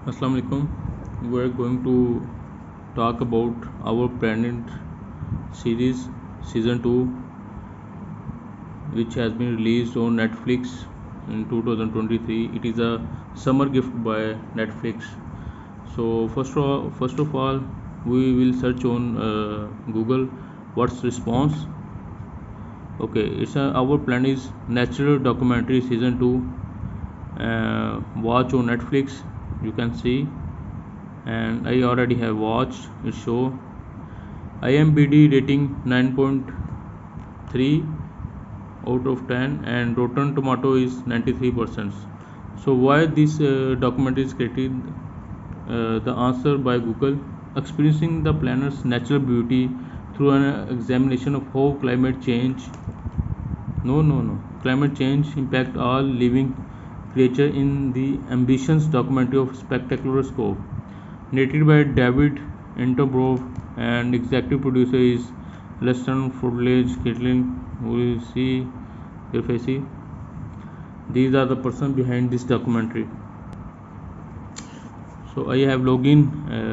Assalamu alaikum. We are going to talk about our Planet series season 2, which has been released on Netflix in 2023. It is a summer gift by Netflix. So first of all, we will search on Google what's response. Okay, our plan is natural documentary season 2. Watch on Netflix. You can see, and I already have watched it. Show IMDb rating 9.3 out of 10 and Rotten Tomato is 93%. So why this documentary is created? The answer by Google: experiencing the planet's natural beauty through an examination of how climate change climate change impact all living creature in the ambitious documentary of spectacular scope, narrated by David Attenborough, and executive producer is Leston Fordledge, Caitlin Urfesi. These are the person behind this documentary. So I have login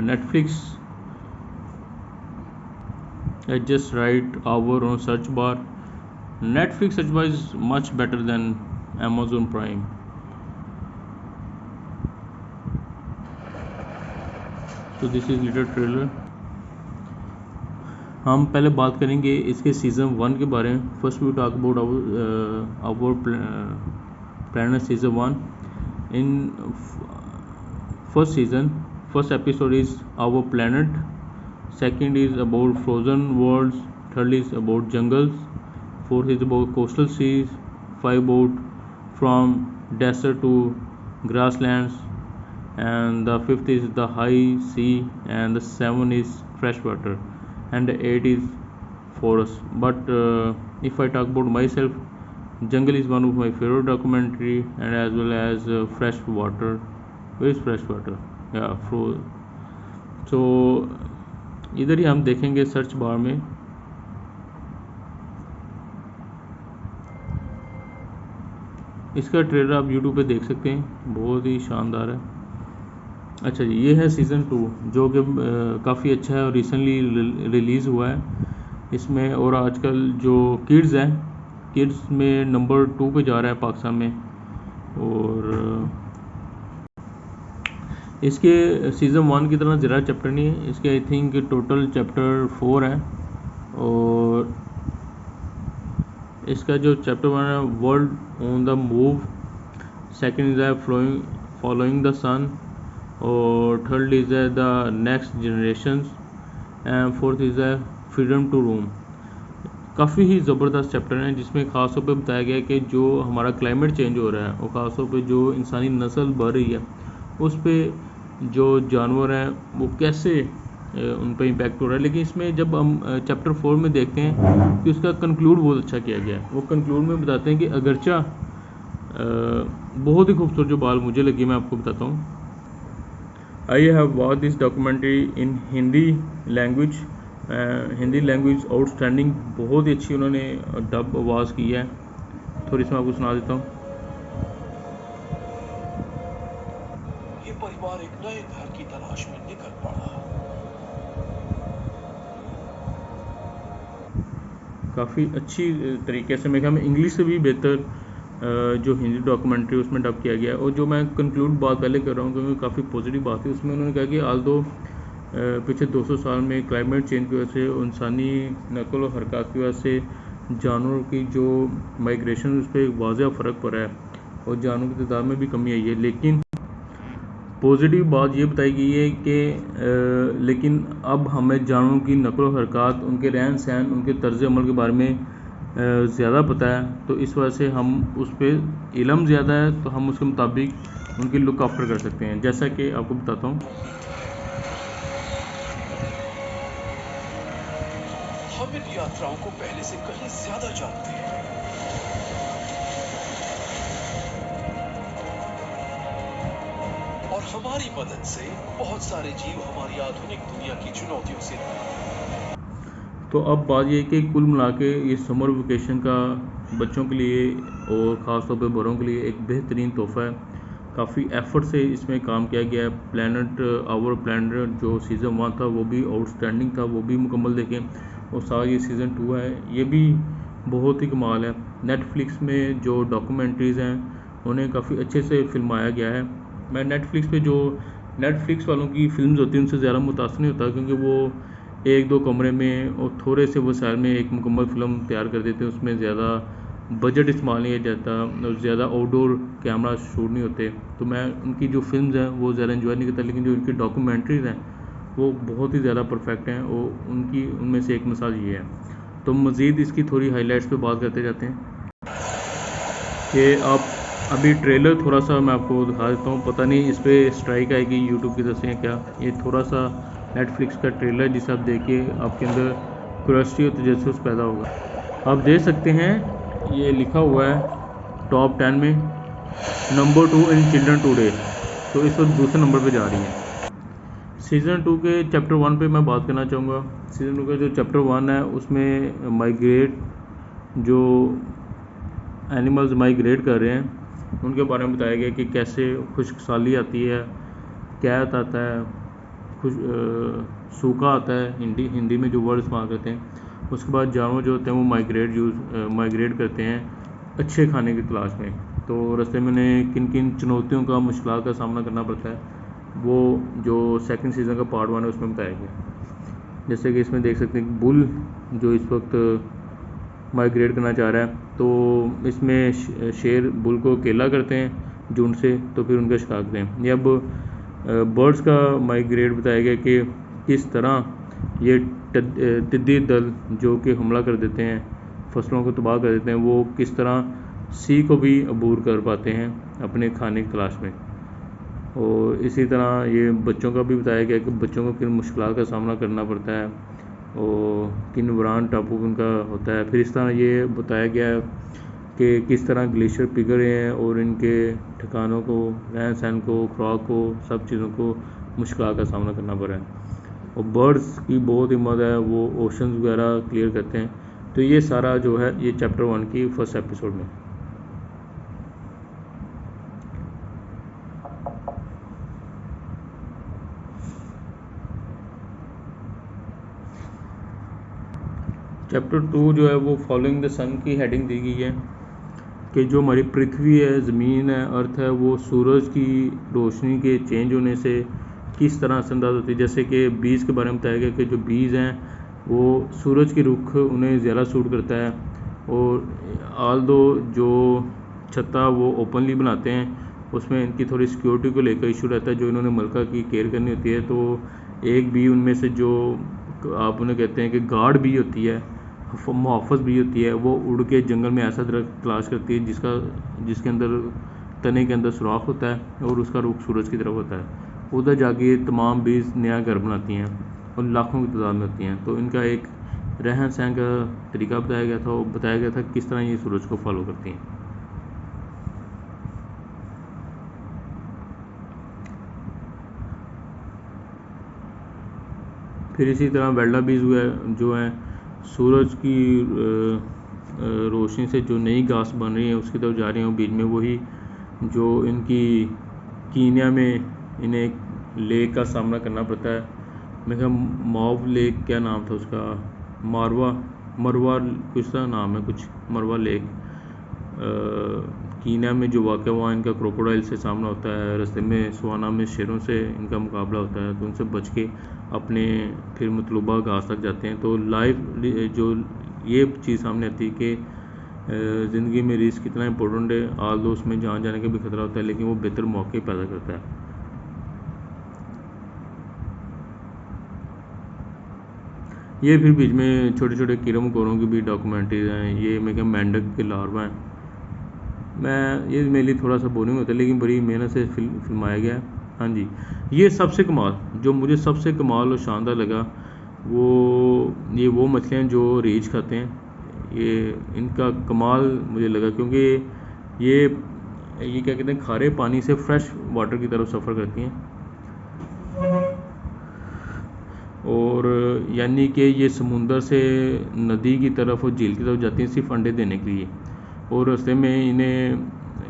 Netflix. I just write hour on search bar. Netflix search bar is much better than Amazon Prime. So this is little trailer. हम पहले बात करेंगे इसके season 1 के बारे में. First we talk about our planet season 1. In first season, first episode is our planet, second is about frozen worlds, third is about jungles, fourth is about coastal seas, five about from desert to grasslands, and the fifth is the high sea, and the seven is fresh water, and the eight is forest. But if I talk about myself, jungle is one of my favorite documentary, and as well as fresh water. Where is fresh water? Yeah, so इधर ही हम देखेंगे search bar में. इसका trailer आप YouTube पे देख सकते हैं, बहुत ही शानदार है. अच्छा जी, ये है सीज़न 2 जो कि काफ़ी अच्छा है और रिसेंटली रिलीज़ हुआ है इसमें. और आजकल जो किड्स हैं, किड्स में नंबर 2 पे जा रहा है पाकिस्तान में. और इसके सीज़न 1 की तरह ज़रा चैप्टर नहीं है इसके. आई थिंक टोटल चैप्टर 4 है. और इसका जो चैप्टर 1 है world on the move, second is following the sun, और third is the next generations, and fourth is freedom to roam. काफ़ी ही ज़बरदस्त चैप्टर हैं जिसमें ख़ास तौर पे बताया गया है कि जो हमारा क्लाइमेट चेंज हो रहा है और ख़ास तौर पे जो इंसानी नस्ल बढ़ रही है उस पर जो जानवर हैं वो कैसे उन पर इम्पैक्ट हो रहा है. लेकिन इसमें जब हम चैप्टर 4 में देखते हैं कि उसका कंक्लूड बहुत अच्छा किया गया है. वो कंक्लूड में बताते हैं कि अगरचा बहुत ही खूबसूरत जो बाल मुझे लगी, मैं आपको बताता हूँ. I have watch this documentary in Hindi language. Hindi language outstanding, बहुत ही अच्छी उन्होंने डब आवाज़ की है. थोड़ी सी मैं आपको सुना देता हूँ. ये परिवार एक नए घर की तलाश में निकल पड़ा. काफ़ी अच्छी तरीके से, मेरे ख्याल में इंग्लिश से भी बेहतर जो हिंदी डॉक्यूमेंट्री उसमें डब किया गया. और जो मैं कंक्लूड बात पहले कर रहा हूँ क्योंकि काफ़ी पॉजिटिव बात है उसमें. उन्होंने कहा कि आल दो पिछले 200 साल में क्लाइमेट चेंज की वजह से, इंसानी नकल और हरकत की वजह से जानवरों की जो माइग्रेशन उस पर वाज़ह फ़र्क पड़ा है और जानवरों की तादाद में भी कमी आई है. लेकिन पॉजिटिव बात ये बताई गई है कि लेकिन अब हमें जानवरों की नकल और हरकत, उनके रहन सहन, उनके तर्ज अमल के बारे में ज़्यादा पता है. तो इस वजह से हम उस पर इल्म ज़्यादा है तो हम उसके मुताबिक उनकी लुक आफ्टर कर सकते हैं. जैसा कि आपको बताता हूँ, हम इन यात्राओं को पहले से कहीं ज्यादा जानते हैं. और हमारी मदद से बहुत सारे जीव हमारी आधुनिक दुनिया की चुनौतियों से. तो अब बात यह है कि कुल मिला के ये समर वेकेशन का बच्चों के लिए और ख़ास तौर पे बड़ों के लिए एक बेहतरीन तोहफ़ा है. काफ़ी एफर्ट से इसमें काम किया गया है। प्लैनेट आवर प्लैनेट जो सीज़न 1 था वो भी आउटस्टैंडिंग था, वो भी मुकम्मल देखें। और साथ ये सीज़न 2 है, ये भी बहुत ही कमाल है। नेटफ्लिक्स में जो डॉक्यूमेंट्रीज़ हैं उन्हें काफ़ी अच्छे से फिल्माया गया है। मैं नेटफ्लिक्स वालों की फिल्म्स होती हैं उनसे ज़्यादा मुतासर नहीं होता, क्योंकि वो एक दो कमरे में और थोड़े से वसाइल में एक मुकम्मल फ़िल्म तैयार कर देते हैं। उसमें ज़्यादा बजट इस्तेमाल नहीं किया जाता और ज़्यादा आउटडोर कैमरा शूट नहीं होते, तो मैं उनकी जो फिल्म्स हैं वो ज़्यादा इन्जॉय नहीं करता। लेकिन जो उनकी डॉक्यूमेंट्रीज़ हैं वो बहुत ही ज़्यादा परफेक्ट हैं, और उनमें से एक मिसाल ये है। तो मज़ीद इसकी थोड़ी हाइलाइट्स पे बात करते जाते हैं कि आप अभी ट्रेलर थोड़ा सा मैं आपको दिखा देता हूँ। पता नहीं इस पर स्ट्राइक आएगी यूट्यूब की तरफ से क्या। ये थोड़ा सा नेटफ्लिक्स का ट्रेलर जिसे आप देखिए आपके अंदर क्यूरियोसिटी और तजस्सुस पैदा होगा। आप देख सकते हैं ये लिखा हुआ है टॉप 10 में नंबर 2 इन चिल्ड्रन टुडे, तो इस वक्त दूसरे नंबर पे जा रही है। सीज़न 2 के चैप्टर 1 पे मैं बात करना चाहूँगा। सीज़न 2 का जो चैप्टर 1 है उसमें माइग्रेट जो एनिमल्स माइग्रेट कर रहे हैं उनके बारे में बताया गया कि कैसे खुश्क साली आती है, कैत आता है, सूखा आता है, हिंदी में जो वर्ड इस्तेमाल करते हैं। उसके बाद जानवर जो होते हैं वो माइग्रेट करते हैं अच्छे खाने की तलाश में। तो रास्ते में उन्हें किन किन चुनौतियों का मुश्किल का सामना करना पड़ता है, वो जो सेकंड सीज़न का पार्ट 1 है उसमें बताया गया। जैसे कि इसमें देख सकते हैं बुल जो इस वक्त माइग्रेट करना चाह रहा है, तो इसमें शेर बुल को अकेला करते हैं झुंड से, तो फिर उनका शिकार करते हैं। ये अब बर्ड्स का माइग्रेट बताया गया कि किस तरह ये टिड्डी दल जो कि हमला कर देते हैं, फसलों को तबाह कर देते हैं, वो किस तरह सी को भी अबूर कर पाते हैं अपने खाने की तलाश में। और इसी तरह ये बच्चों का भी बताया गया कि बच्चों को किन मुश्किल का सामना करना पड़ता है और किन वरान टापू उनका होता है। फिर इस तरह ये बताया गया है कि किस तरह ग्लेशियर पिघल रहे हैं और इनके ठिकानों को, रहन सहन को, खुराक को, सब चीज़ों को मुश्किल का सामना करना पड़ रहा है। और बर्ड्स की बहुत हिम्मत है, वो ओशंस वगैरह क्लियर करते हैं। तो ये सारा जो है ये चैप्टर 1 की फर्स्ट एपिसोड में। चैप्टर 2 जो है वो फॉलोइंग द सन की हेडिंग दी गई है कि जो हमारी पृथ्वी है, ज़मीन है, अर्थ है, वो सूरज की रोशनी के चेंज होने से किस तरह असरअंदाज होती है। जैसे कि बीज के बारे में बताया गया कि जो बीज हैं वो सूरज की रुख उन्हें ज़्यादा सूट करता है, और आल दो जो छत्ता वो ओपनली बनाते हैं उसमें इनकी थोड़ी सिक्योरिटी को लेकर इशू रहता है, जो इन्होंने मलका की केयर करनी होती है। तो एक बी उनमें से जो आप उन्हें कहते हैं कि गार्ड बी होती है, मुहाफ़िज़ भी होती है, वो उड़ के जंगल में ऐसा दरख्त तलाश करती है जिसके अंदर तने के अंदर सुराख होता है और उसका रुख सूरज की तरफ होता है। उधर जाके तमाम बीज नया घर बनाती हैं और लाखों की तादाद में होती हैं। तो इनका एक रहन सहन का तरीका बताया गया था, और बताया गया था किस तरह ये सूरज को फॉलो करती हैं। फिर इसी तरह वेल्डा बीज जो हैं सूरज की रोशनी से जो नई घास बन रही है उसकी तरफ जा रही हैं। बीच में वही जो इनकी कीनिया में इन्हें लेक का सामना करना पड़ता है। मैं क्या मॉव लेक क्या नाम था उसका, मरवा कुछ सा नाम है, कुछ मरवा लेक कीनिया में जो वाक़ वहाँ इनका क्रोकोडाइल से सामना होता है। रास्ते में सुहाना में शेरों से इनका मुकाबला होता है, तो उनसे बच के अपने फिर मतलूबा घास तक जाते हैं। तो लाइफ जो ये चीज़ सामने आती है कि ज़िंदगी में रिस्क कितना इंपॉर्टेंट है। आल दो उसमें जान जाने का भी खतरा होता है, लेकिन वो बेहतर मौके पैदा करता है। ये फिर बीच में छोटे छोटे कीड़ों मकोड़ों की भी डॉक्यूमेंट्रीज हैं। ये मैं क्या मेंढक के लार्वा हैं। ये मेरे लिए थोड़ा सा बोरिंग होता है, लेकिन बड़ी मेहनत से फिल्माया गया है। हाँ जी, ये सबसे कमाल जो मुझे सबसे कमाल और शानदार लगा वो मछलियाँ जो रीछ खाते हैं, ये इनका कमाल मुझे लगा, क्योंकि ये क्या कहते हैं खारे पानी से फ्रेश वाटर की तरफ सफ़र करती हैं, और यानी कि ये समुंदर से नदी की तरफ और झील की तरफ जाती हैं सिर्फ अंडे देने के लिए। और रास्ते में इन्हें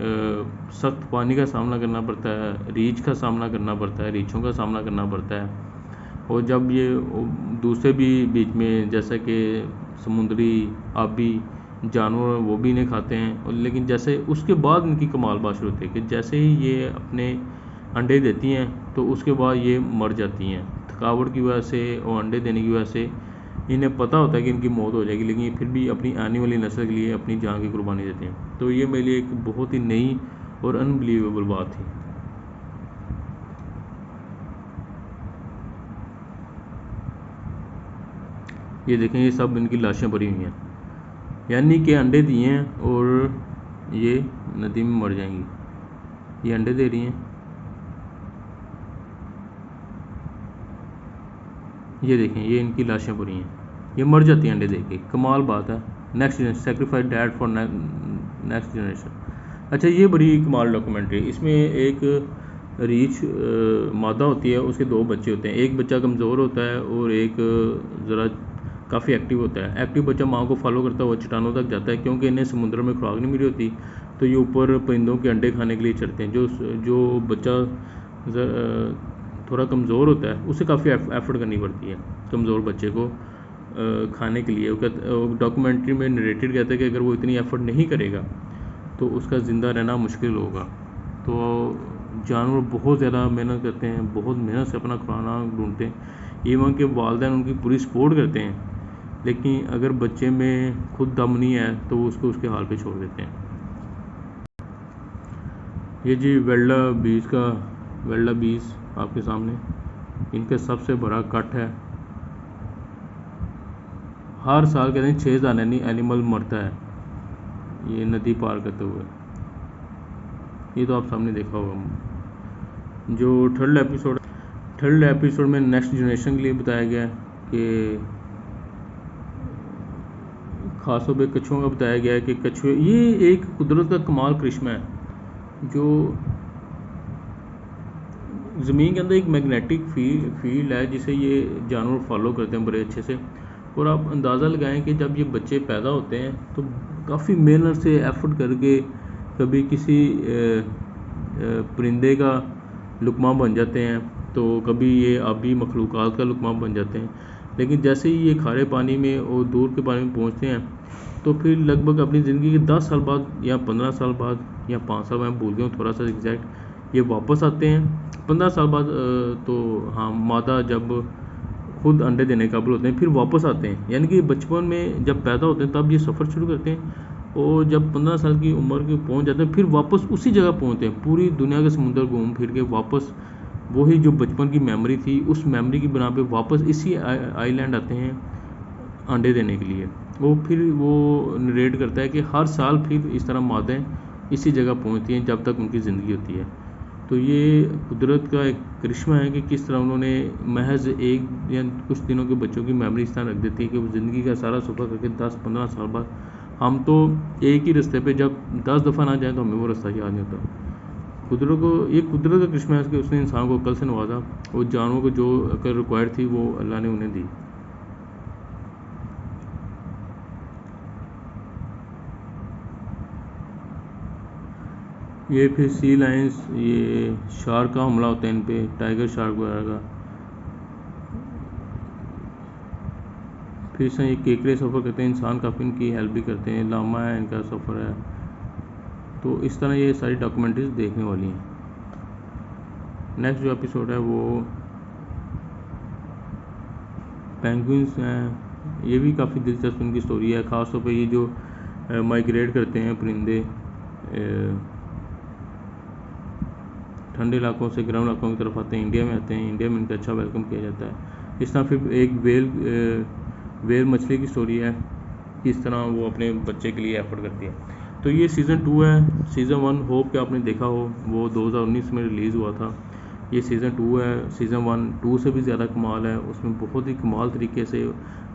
सख्त पानी का सामना करना पड़ता है, रीछ का सामना करना पड़ता है, रीछों का सामना करना पड़ता है। और जब ये दूसरे भी बीच में जैसे कि समुद्री आबी जानवर वो भी इन्हें खाते हैं, और लेकिन जैसे उसके बाद इनकी कमाल बात शुरू होती है कि जैसे ही ये अपने अंडे देती हैं तो उसके बाद ये मर जाती हैं थकावट की वजह से और अंडे देने की वजह से। इन्हें पता होता है कि इनकी मौत हो जाएगी, लेकिन ये फिर भी अपनी आने वाली नस्ल के लिए अपनी जान की कुर्बानी देते हैं। तो ये मेरे लिए एक बहुत ही नई और अनबिलीवेबल बात थी। ये देखें, ये सब इनकी लाशें भरी हुई हैं, यानी कि अंडे दिए हैं और ये नदी में मर जाएंगी। ये अंडे दे रही हैं, ये देखें, ये इनकी लाशें भरी हैं, ये मर जाती हैं अंडे दे के। कमाल बात है। Next generation sacrifice dad for next generation. अच्छा, ये बड़ी कमाल डॉक्यूमेंट्री। इसमें एक रीछ मादा होती है, उसके 2 बच्चे होते हैं। एक बच्चा कमज़ोर होता है और एक ज़रा काफ़ी एक्टिव होता है। एक्टिव बच्चा माँ को फॉलो करता हुआ चट्टानों तक जाता है, क्योंकि इन्हें समुद्र में खुराक नहीं मिली होती, तो ये ऊपर परिंदों के अंडे खाने के लिए चढ़ते हैं। जो बच्चा थोड़ा कमज़ोर होता है उसे काफ़ी एफर्ट करनी पड़ती है कमज़ोर बच्चे को खाने के लिए। डॉक्यूमेंट्री में नरेटेड कहते हैं कि अगर वो इतनी एफर्ट नहीं करेगा तो उसका ज़िंदा रहना मुश्किल होगा। तो जानवर बहुत ज़्यादा मेहनत करते हैं, बहुत मेहनत से अपना खाना ढूंढते हैं। इवन के वालिदैन उनकी पूरी सपोर्ट करते हैं, लेकिन अगर बच्चे में खुद दम नहीं है तो वो उसको उसके हाल पे छोड़ देते हैं। ये जी वेल्डा बीज आपके सामने, इनका सबसे बड़ा कट है। हर साल कहते हैं 6,000 एनिमल मरता है ये नदी पार करते हुए। ये तो आप सामने देखा होगा। जो थर्ड एपिसोड में नेक्स्ट जनरेशन के लिए बताया गया है कि खासतौर पे कछुओं का बताया गया है कि कछुए ये एक कुदरत का कमाल करिश्मा है। जो ज़मीन के अंदर एक मैग्नेटिक फील्ड है जिसे ये जानवर फॉलो करते हैं बड़े अच्छे से। और आप अंदाज़ा लगाएं कि जब ये बच्चे पैदा होते हैं तो काफ़ी मेहनत से एफर्ट करके कभी किसी परिंदे का लुकमा बन जाते हैं, तो कभी ये आबी मखलूक़ात का लुकमा बन जाते हैं। लेकिन जैसे ही ये खारे पानी में और दूर के पानी में पहुंचते हैं तो फिर लगभग अपनी ज़िंदगी के 10 साल बाद या 15 साल बाद या 5 साल, मैं भूल गया हूँ थोड़ा सा एग्जैक्ट, ये वापस आते हैं 15 साल बाद। तो हाँ, मादा जब खुद अंडे देने के काबिल होते हैं फिर वापस आते हैं। यानी कि बचपन में जब पैदा होते हैं तब ये सफ़र शुरू करते हैं, और जब 15 साल की उम्र के पहुंच जाते हैं फिर वापस उसी जगह पहुंचते हैं, पूरी दुनिया के समुद्र घूम फिर के वापस वही जो बचपन की मेमोरी थी उस मेमोरी की बना पे वापस इसी आइलैंड आते हैं अंडे देने के लिए। फिर वो नरेट करता है कि हर साल फिर इस तरह मादाएँ इसी जगह पहुंचती हैं जब तक उनकी ज़िंदगी होती है। तो ये कुदरत का एक करिश्मा है कि किस तरह उन्होंने महज एक या कुछ दिनों के बच्चों की मेमोरी इस तरह रख देती है कि वो ज़िंदगी का सारा सफ़र करके 10-15 साल बाद, हम तो एक ही रास्ते पे जब 10 दफ़ा ना जाएं तो हमें वो रास्ता याद नहीं होता। ये कुदरत का करिश्मा है कि उसने इंसान को अक्ल से नवाजा और जानवरों को जो अक्ल रिक्वायर्ड थी वो अल्लाह ने उन्हें दी। ये फिर सी लाइन्स, ये शार्क का हमला होता है इन पे, टाइगर शार्क वगैरह का। फिर से ये केकड़े सफ़र करते हैं, इंसान काफ़ी इनकी हेल्प भी करते हैं। लामा है, इनका सफ़र है। तो इस तरह ये सारी डॉक्यूमेंट्रीज देखने वाली हैं। नेक्स्ट जो एपिसोड है वो पेंगुइन्स हैं। ये भी काफ़ी दिलचस्प इनकी स्टोरी है। ख़ासतौर पे ये जो माइग्रेट करते हैं परिंदे ठंडे इलाकों से गर्म इलाकों की तरफ आते हैं, इंडिया में आते हैं, इंडिया में इनका अच्छा वेलकम किया जाता है। इस तरह फिर एक वेल मछली की स्टोरी है, किस तरह वो अपने बच्चे के लिए एफर्ट करती है। तो ये सीज़न 2 है। सीज़न 1 होप कि आपने देखा हो, वो 2019 में रिलीज़ हुआ था। ये सीज़न 2 है। सीज़न 1 से भी ज़्यादा कमाल है। उसमें बहुत ही कमाल तरीके से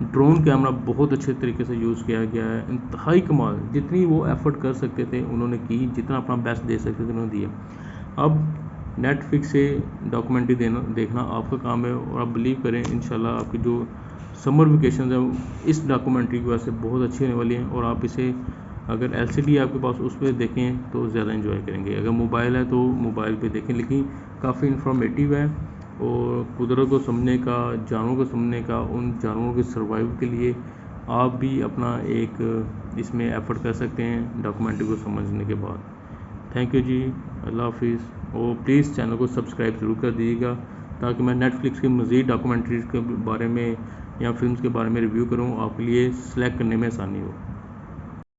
ड्रोन कैमरा बहुत अच्छे तरीके से यूज़ किया गया है, इंतहाई कमाल। जितनी वो एफर्ट कर सकते थे उन्होंने की, जितना अपना बेस्ट दे सकते थे उन्होंने दिया। अब नेटफ्लिक्स से डॉक्यूमेंट्री देखना आपका काम है, और आप बिलीव करें इंशाल्लाह आपकी जो समर वेकेशन है इस डॉक्यूमेंट्री की वजह से बहुत अच्छी होने वाली हैं, और आप इसे अगर LCD आपके पास उस पर देखें तो ज़्यादा इन्जॉय करेंगे। अगर मोबाइल है तो मोबाइल पे देखें, लेकिन काफ़ी इंफॉर्मेटिव है और कुदरत को समझने का, जानवरों को समझने का, उन जानवरों के सर्वाइव के लिए आप भी अपना एक इसमें एफ़र्ट कर सकते हैं डॉक्यूमेंट्री को समझने के बाद। थैंक यू जी, अल्लाह हाफिज़। और प्लीज़ चैनल को सब्सक्राइब ज़रूर कर दीजिएगा ताकि मैं नेटफ्लिक्स की मज़ीद डॉक्यूमेंट्रीज़ के बारे में या फिल्म्स के बारे में रिव्यू करूँ, आपके लिए सेलेक्ट करने में आसानी हो।